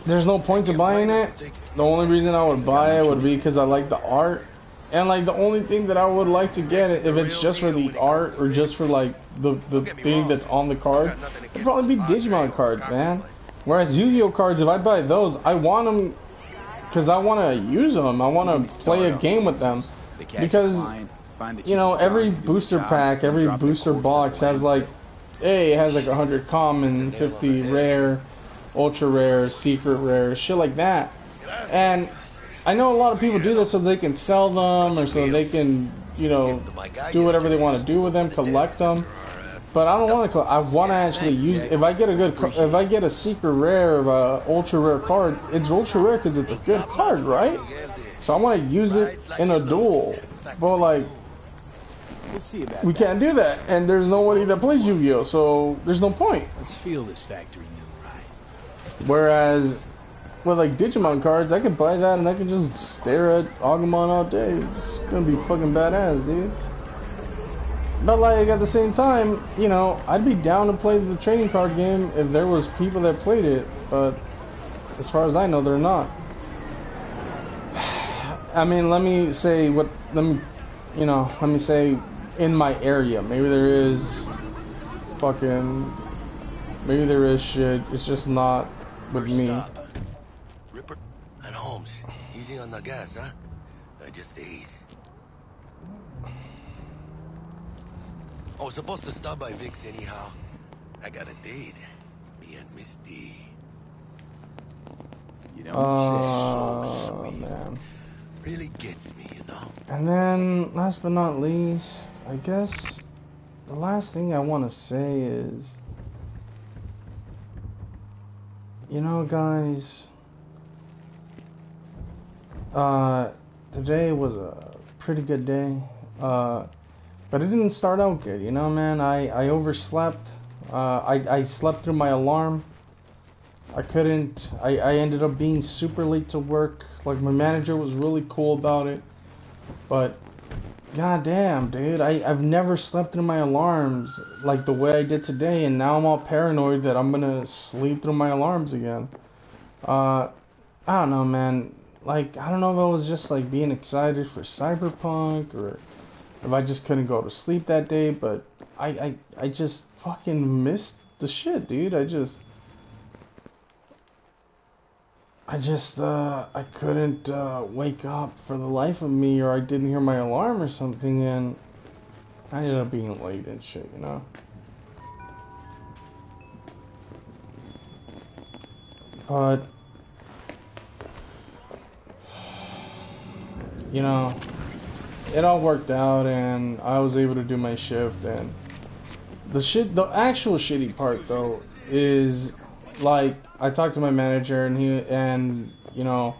there's no point to buying it. The only reason I would buy it would be because I like the art. And like the only thing that I would like to get, if it's just for the art or just for like the thing that's on the card, it'd probably be Digimon cards, man. Whereas Yu-Gi-Oh cards, if I buy those, I want them because I want to use them. I want to play a game with them because, you know, every booster pack, every booster box has like, hey, it has like 100 common, 50 rare, ultra rare, secret rare, shit like that. And I know a lot of people do this so they can sell them or so they can, you know, do whatever they want to do with them, collect them. But I don't want to. I want to actually use. If I get a secret rare of a ultra rare card, it's ultra rare because it's a good card, right? So I want to use it in a duel. But like, we can't do that, and there's nobody that plays Yu-Gi-Oh, so there's no point. Let's feel this factory new, right? Whereas with like Digimon cards, I could buy that and I can just stare at Agumon all day. It's gonna be fucking badass, dude. But like at the same time, you know, I'd be down to play the trading card game if there was people that played it. But as far as I know, they're not. I mean, let me say in my area, maybe there is shit. It's just not with First me. stop. Ripper and Holmes. Easy on the gas, huh? I just ate. I was supposed to stop by Vic's anyhow. I got a date. Me and Miss D. You don't So sweet. Man. Really gets me, you know. And then, last but not least, I guess the last thing I want to say is, you know, guys, today was a pretty good day, but it didn't start out good, you know, man. I overslept. I slept through my alarm. I ended up being super late to work. Like, my manager was really cool about it. But, goddamn, dude, I've never slept through my alarms like the way I did today. And now I'm all paranoid that I'm gonna sleep through my alarms again. I don't know, man. Like, I don't know if I was just, like, being excited for Cyberpunk, or if I just couldn't go to sleep that day. But I just fucking missed the shit, dude. I couldn't wake up for the life of me, or I didn't hear my alarm or something, and I ended up being late and shit, you know? But, you know, it all worked out, and I was able to do my shift, and the actual shitty part, though, is, like, I talked to my manager, and you know,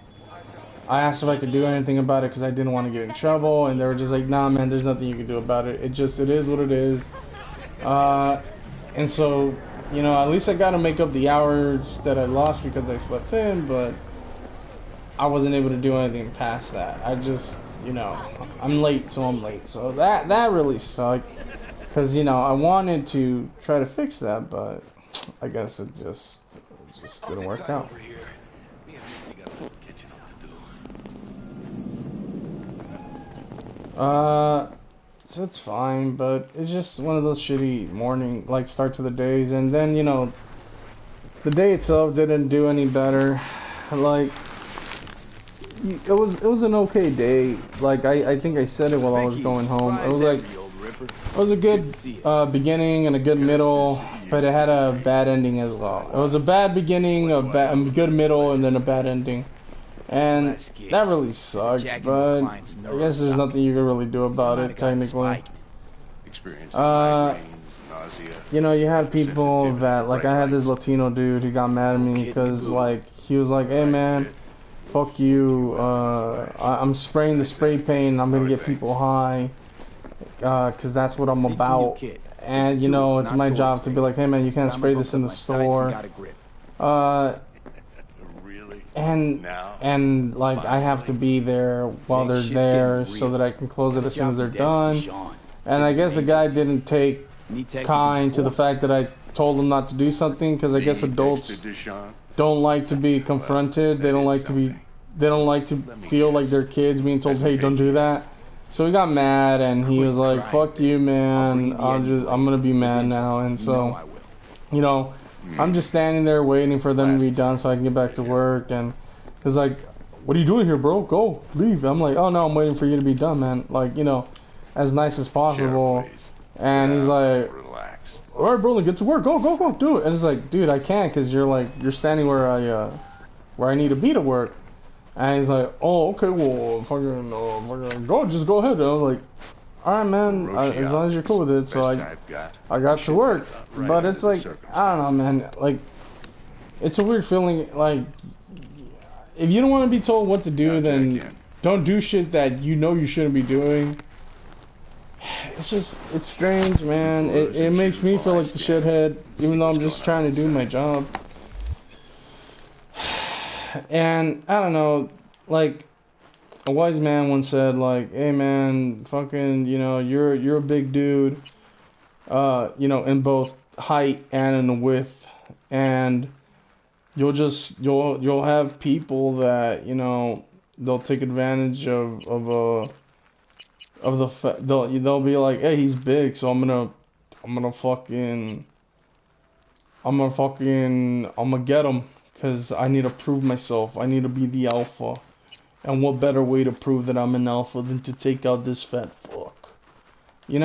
I asked if I could do anything about it because I didn't want to get in trouble, and they were just like, nah, man, there's nothing you can do about it. It is what it is. And so, you know, at least I got to make up the hours that I lost because I slept in, but I wasn't able to do anything past that. I just, you know, I'm late, so I'm late. So that really sucked, because, you know, I wanted to try to fix that, but I guess it just didn't work out. So it's fine, but it's just one of those shitty morning, like, start to the days, and then, you know, the day itself didn't do any better. Like, it was an okay day. Like, I think I said it while I was going home. It was like, it was a good beginning and a good middle, but it had a bad ending as well. It was a bad beginning, a good middle, and then a bad ending. And that really sucked, but I guess there's nothing you can really do about it, technically. You know, you had people that, like, I had this Latino dude who got mad at me because, like, he was like, hey man, fuck you, I'm spraying the spray paint and I'm gonna get people high, because that's what I'm about. And, you know, it's my job to be like, hey man, you can't spray this in the store. And like, I have to be there while they're there so that I can close it as soon as they're done. And I guess the guy didn't take kind to the fact that I told him not to do something, because I guess adults don't like to be confronted. They don't like to feel like their kids being told, hey, don't do that. So he got mad, and he was like, fuck you, man, I'm gonna be mad now. And so, you know, I'm just standing there waiting for them to be done so I can get back to work. And he's like, what are you doing here, bro? Go, leave. I'm like, oh no, I'm waiting for you to be done, man. Like, you know, as nice as possible. And he's like, all right, bro, then get to work. Go, do it. And it's like, dude, I can't, because you're standing where I need to be to work. And he's like, oh, okay, well, fucking go, just go ahead. And I was like, all right, man, as long as you're cool with it. So I got to work. But it's like, I don't know, man. Like, it's a weird feeling. Like, if you don't want to be told what to do, then don't do shit that you know you shouldn't be doing. It's strange, man. It makes me feel like the shithead, even though I'm just trying to do my job. And I don't know, like, a wise man once said, like, hey man, fucking, you're a big dude, in both height and in width, and you'll have people that, they'll take advantage they'll be like, hey, he's big, so I'm gonna get him, because I need to prove myself. I need to be the alpha. And what better way to prove that I'm an alpha than to take out this fat fuck? And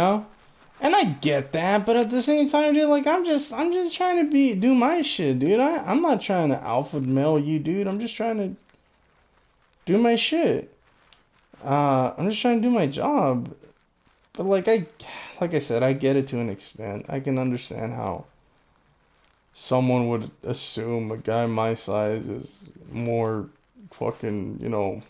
I get that, but at the same time, dude, like, I'm just trying to do my shit, dude. I'm not trying to alpha male you, dude. I'm just trying to do my shit. I'm just trying to do my job. But like I said, I get it to an extent. I can understand how someone would assume a guy my size is more fucking,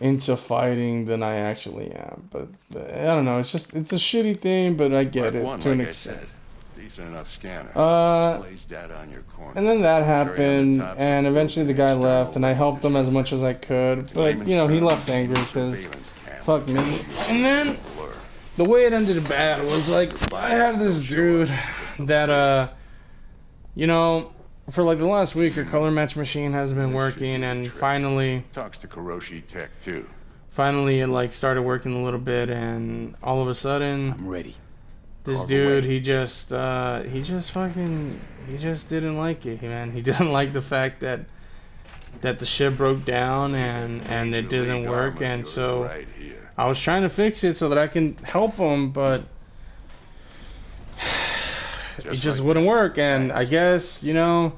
into fighting than I actually am. But I don't know, it's a shitty thing, but I get it to an extent. Decent enough scanner. Displays data on your corner. And then that happened, and eventually the guy left, and I helped him as much as I could, but, he left angry, because, fuck me. And then, the way it ended bad was, like, I had this dude that, for, like, the last week, her color match machine hasn't been working, and finally... Talks to Kuroshi Tech, too. Finally, it, like, started working a little bit, and all of a sudden... I'm ready. This dude, he just didn't like it, man. He didn't like the fact that the ship broke down and it didn't work, and so I was trying to fix it so that I can help him, but it just wouldn't work. And I guess, I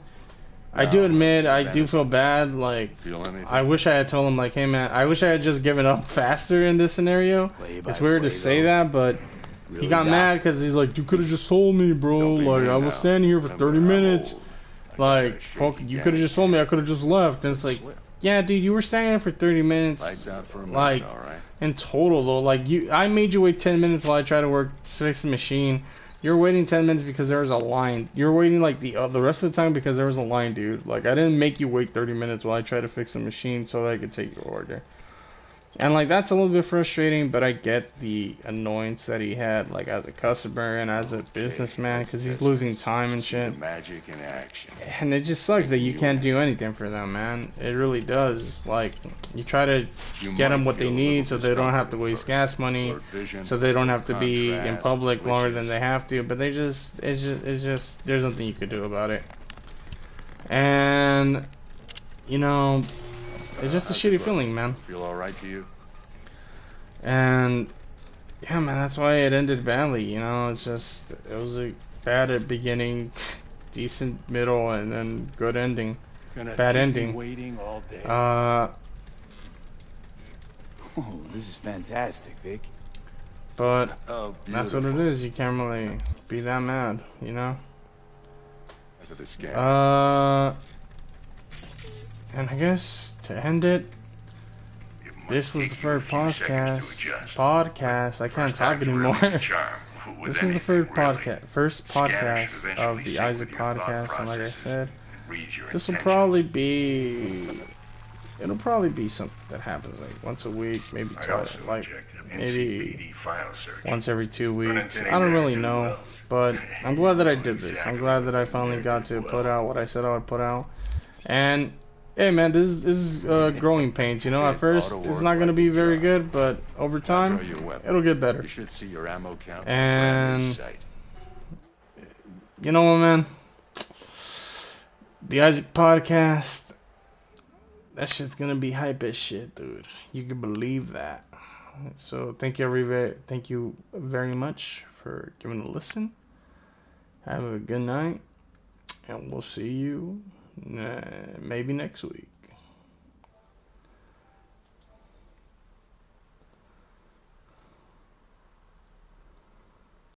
do admit, I do feel bad. Like, I wish I had told him, like, hey man, I wish I had just given up faster in this scenario. It's weird to say that, but he got mad because he's like, you could have just told me, bro. Like, I was standing here for 30 minutes. Like, fuck, you could have just told me. I could have just left. And it's like, yeah, dude, you were standing there for 30 minutes. Like, in total, though. Like, I made you wait 10 minutes while I tried to fix the machine. You're waiting 10 minutes because there was a line. You're waiting, like, the rest of the time because there was a line, dude. Like, I didn't make you wait 30 minutes while I tried to fix the machine so that I could take your order. And, like, that's a little bit frustrating, but I get the annoyance that he had, like, as a customer and as a businessman, because he's losing time and shit. Magic in action. And it just sucks that you can't do anything for them, man. It really does. Like, you try to get them what they need so they don't have to waste gas money, so they don't have to be in public longer than they have to, but it's just, there's nothing you could do about it. And, it's just a shitty feeling, man. Feel alright to you? And yeah, man, that's why it ended badly. It's just, it was a bad at beginning, decent middle, and then good ending. Bad ending. Waiting all day. Oh, this is fantastic, Vic. But that's what it is. You can't really be that mad, After the scan. And I guess to end it, this was the first podcast. I can't talk anymore. This was the first podcast of the Isaac podcast, and like I said, this will probably be, it'll probably be something that happens like once a week, maybe twice, like maybe once every 2 weeks. I don't really know, but I'm glad that I did this. I'm glad that I finally got to put out what I said I would put out, and hey man, this is growing pains, At first, it's not gonna be very good, but over time, it'll get better. You should see your ammo count. And you know what, man? The Isaac podcast, that shit's gonna be hype as shit, dude. You can believe that. So thank you very much for giving a listen. Have a good night, and we'll see you maybe next week.